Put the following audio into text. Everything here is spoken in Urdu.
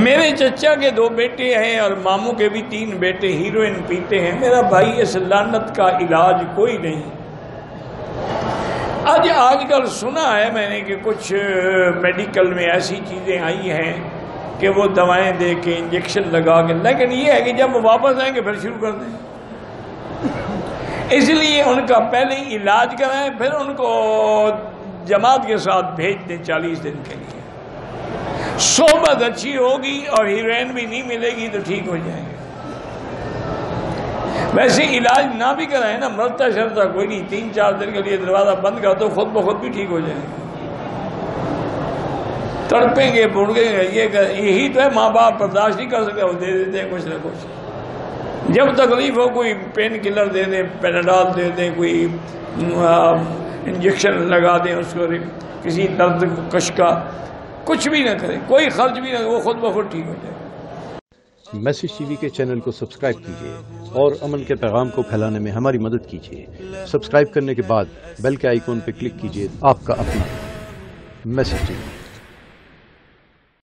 میرے چچا کے 2 بیٹے ہیں اور ماموں کے بھی 3 بیٹے ہیروئن پیتے ہیں. میرا بھائی اس لعنت کا علاج کوئی نہیں. آج کل سنا ہے میں نے کہ کچھ میڈیکل میں ایسی چیزیں آئی ہیں کہ وہ دوائیں دے کے انجیکشن لگا کے، لیکن یہ ہے کہ جب وہ واپس آئیں گے پھر شروع کر دیں. اس لیے ان کا پہلے علاج کرائیں، پھر ان کو جماعت کے ساتھ بھیج دیں 40 دن کے لیے. صحبت اچھی ہوگی اور ہیروئن بھی نہیں ملے گی تو ٹھیک ہو جائیں گے. ویسے علاج نہ بھی کرائیں نا، مرتا شرطا کوئی نہیں، 3-4 دن کے لیے دروازہ بند کر دو، خود بخود بھی ٹھیک ہو جائیں گے. تڑپیں گے بھڑکیں گے، یہی تو ہے. ماں باپ برداشت نہیں کر سکتے، وہ دے دیتے ہیں کچھ نہ کچھ. جب تکلیف ہو کوئی پین کلر دے دیں، پیناڈول دے دیں، کوئی انجیکشن لگا دیں اس کو، کسی درد کش کا، کچھ بھی نہ کریں، کوئی خرچ بھی نہ، وہ خود بخود ٹھیک ہو جائے. میسج ٹی وی کے چینل کو سبسکرائب کیجیے اور امن کے پیغام کو پھیلانے میں ہماری مدد کیجیے. سبسکرائب کرنے کے بعد بیل کے آئیکن پر کلک کیجیے. آپ کا اپنا میسج ٹی وی.